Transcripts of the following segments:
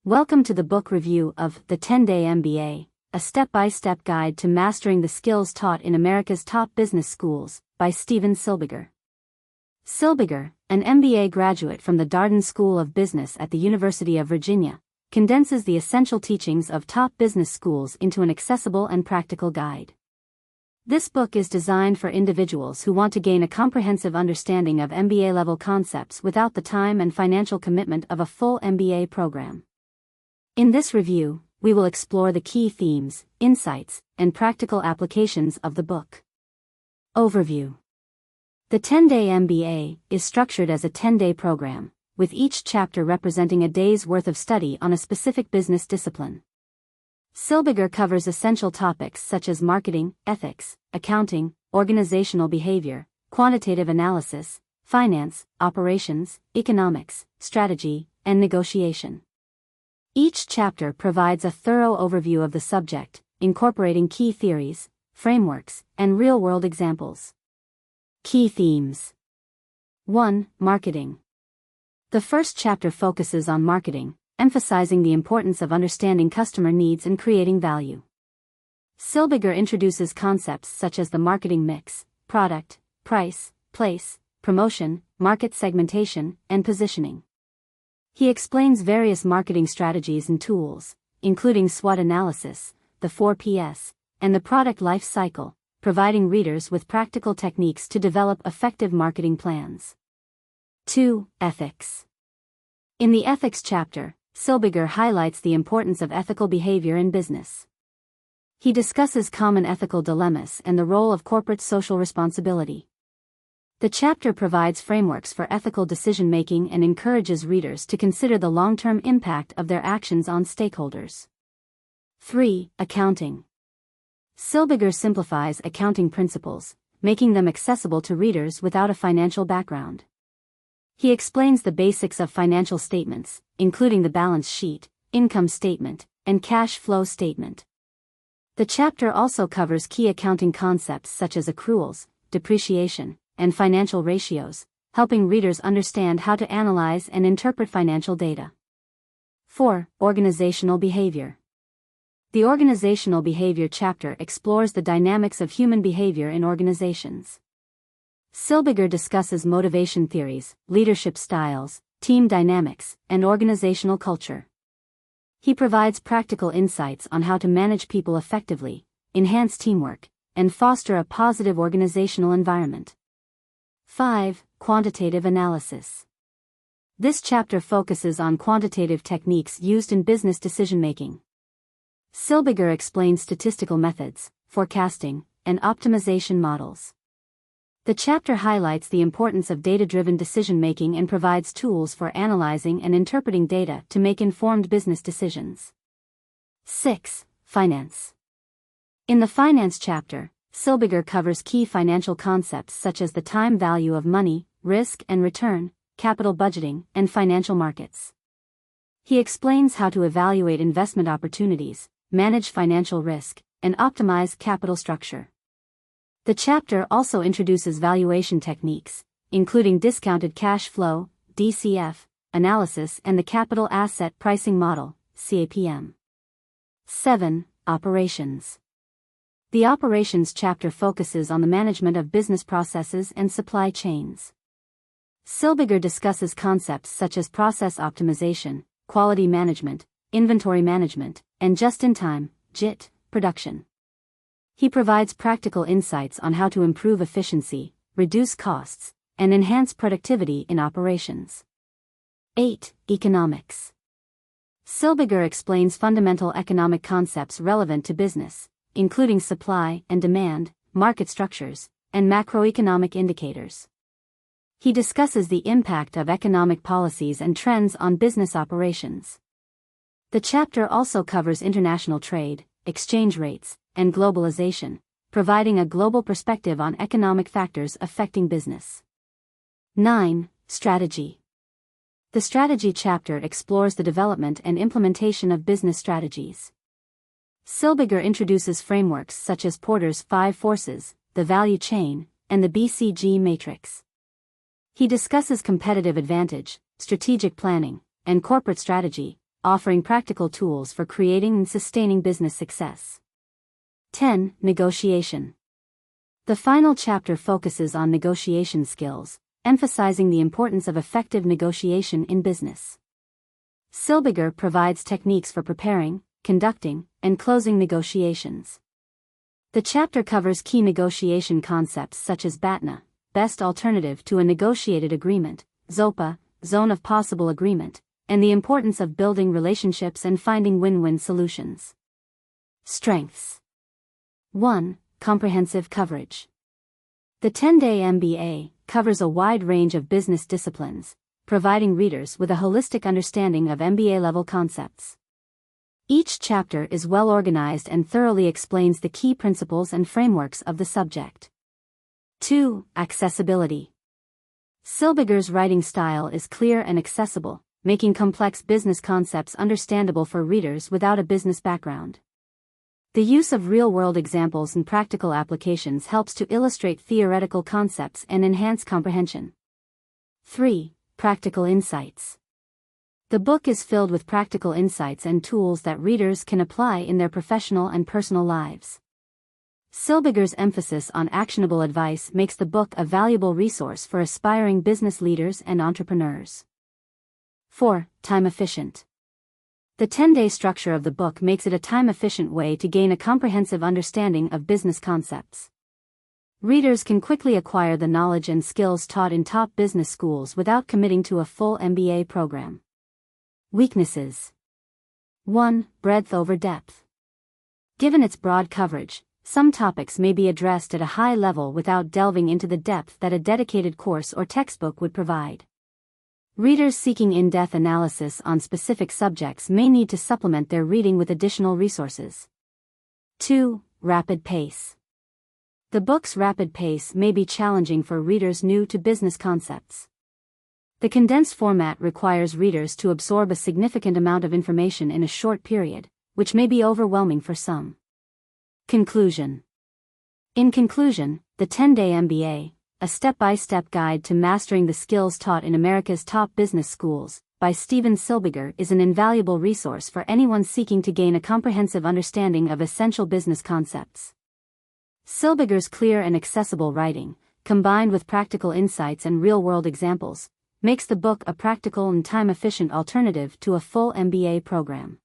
Welcome to the book review of The 10-Day MBA, a step-by-step guide to mastering the skills taught in America's top business schools, by Silbiger. Silbiger, an MBA graduate from the Darden School of Business at the University of Virginia, condenses the essential teachings of top business schools into an accessible and practical guide. This book is designed for individuals who want to gain a comprehensive understanding of MBA-level concepts without the time and financial commitment of a full MBA program. In this review, we will explore the key themes, insights, and practical applications of the book. Overview. The 10-Day MBA is structured as a 10-day program, with each chapter representing a day's worth of study on a specific business discipline. Silbiger covers essential topics such as marketing, ethics, accounting, organizational behavior, quantitative analysis, finance, operations, economics, strategy, and negotiation. Each chapter provides a thorough overview of the subject, incorporating key theories, frameworks, and real-world examples. Key themes. 1. Marketing. The first chapter focuses on marketing, emphasizing the importance of understanding customer needs and creating value. Silbiger introduces concepts such as the marketing mix, product, price, place, promotion, market segmentation, and positioning. He explains various marketing strategies and tools, including SWOT analysis, the 4 Ps, and the product life cycle, providing readers with practical techniques to develop effective marketing plans. 2. Ethics. In the ethics chapter, Silbiger highlights the importance of ethical behavior in business. He discusses common ethical dilemmas and the role of corporate social responsibility. The chapter provides frameworks for ethical decision-making and encourages readers to consider the long-term impact of their actions on stakeholders. 3. Accounting. Silbiger simplifies accounting principles, making them accessible to readers without a financial background. He explains the basics of financial statements, including the balance sheet, income statement, and cash flow statement. The chapter also covers key accounting concepts such as accruals, depreciation, and financial ratios, helping readers understand how to analyze and interpret financial data. 4. Organizational behavior. The organizational behavior chapter explores the dynamics of human behavior in organizations. Silbiger discusses motivation theories, leadership styles, team dynamics, and organizational culture. He provides practical insights on how to manage people effectively, enhance teamwork, and foster a positive organizational environment. 5. Quantitative analysis. This chapter focuses on quantitative techniques used in business decision-making. Silbiger explains statistical methods, forecasting, and optimization models. The chapter highlights the importance of data-driven decision-making and provides tools for analyzing and interpreting data to make informed business decisions. 6. Finance. In the finance chapter, Silbiger covers key financial concepts such as the time value of money, risk and return, capital budgeting, and financial markets. He explains how to evaluate investment opportunities, manage financial risk, and optimize capital structure. The chapter also introduces valuation techniques, including discounted cash flow, DCF, analysis and the capital asset pricing model, CAPM. 7. Operations. The operations chapter focuses on the management of business processes and supply chains. Silbiger discusses concepts such as process optimization, quality management, inventory management, and just-in-time, JIT, production. He provides practical insights on how to improve efficiency, reduce costs, and enhance productivity in operations. 8. Economics. Silbiger explains fundamental economic concepts relevant to business, including supply and demand, market structures, and macroeconomic indicators. He discusses the impact of economic policies and trends on business operations. The chapter also covers international trade, exchange rates, and globalization, providing a global perspective on economic factors affecting business. 9. Strategy. The strategy chapter explores the development and implementation of business strategies. Silbiger introduces frameworks such as Porter's 5 forces, the value chain, and the BCG matrix. He discusses competitive advantage, strategic planning, and corporate strategy, offering practical tools for creating and sustaining business success. 10. Negotiation. The final chapter focuses on negotiation skills, emphasizing the importance of effective negotiation in business. Silbiger provides techniques for preparing, conducting, and closing negotiations. The chapter covers key negotiation concepts such as BATNA, best alternative to a negotiated agreement, ZOPA, zone of possible agreement, and the importance of building relationships and finding win-win solutions. Strengths. 1. Comprehensive coverage. The 10-day MBA covers a wide range of business disciplines, providing readers with a holistic understanding of MBA-level concepts. Each chapter is well organized and thoroughly explains the key principles and frameworks of the subject. 2. Accessibility. Silbiger's writing style is clear and accessible, making complex business concepts understandable for readers without a business background. The use of real-world examples and practical applications helps to illustrate theoretical concepts and enhance comprehension. 3. Practical insights. The book is filled with practical insights and tools that readers can apply in their professional and personal lives. Silbiger's emphasis on actionable advice makes the book a valuable resource for aspiring business leaders and entrepreneurs. 4. Time efficient. The 10-day structure of the book makes it a time-efficient way to gain a comprehensive understanding of business concepts. Readers can quickly acquire the knowledge and skills taught in top business schools without committing to a full MBA program. Weaknesses. 1. Breadth over depth. Given its broad coverage, some topics may be addressed at a high level without delving into the depth that a dedicated course or textbook would provide. Readers seeking in-depth analysis on specific subjects may need to supplement their reading with additional resources. 2. Rapid pace. The book's rapid pace may be challenging for readers new to business concepts. The condensed format requires readers to absorb a significant amount of information in a short period, which may be overwhelming for some. Conclusion. In conclusion, the 10-day MBA, a step-by-step guide to mastering the skills taught in America's top business schools, by Steven Silbiger is an invaluable resource for anyone seeking to gain a comprehensive understanding of essential business concepts. Silbiger's clear and accessible writing, combined with practical insights and real-world examples, makes the book a practical and time-efficient alternative to a full MBA program.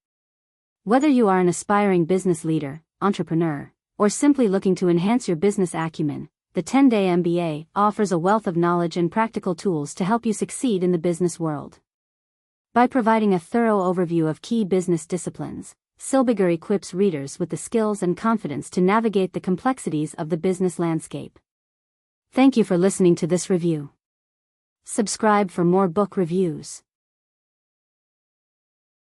Whether you are an aspiring business leader, entrepreneur, or simply looking to enhance your business acumen, the 10-day MBA offers a wealth of knowledge and practical tools to help you succeed in the business world. By providing a thorough overview of key business disciplines, Silbiger equips readers with the skills and confidence to navigate the complexities of the business landscape. Thank you for listening to this review. Subscribe for more book reviews.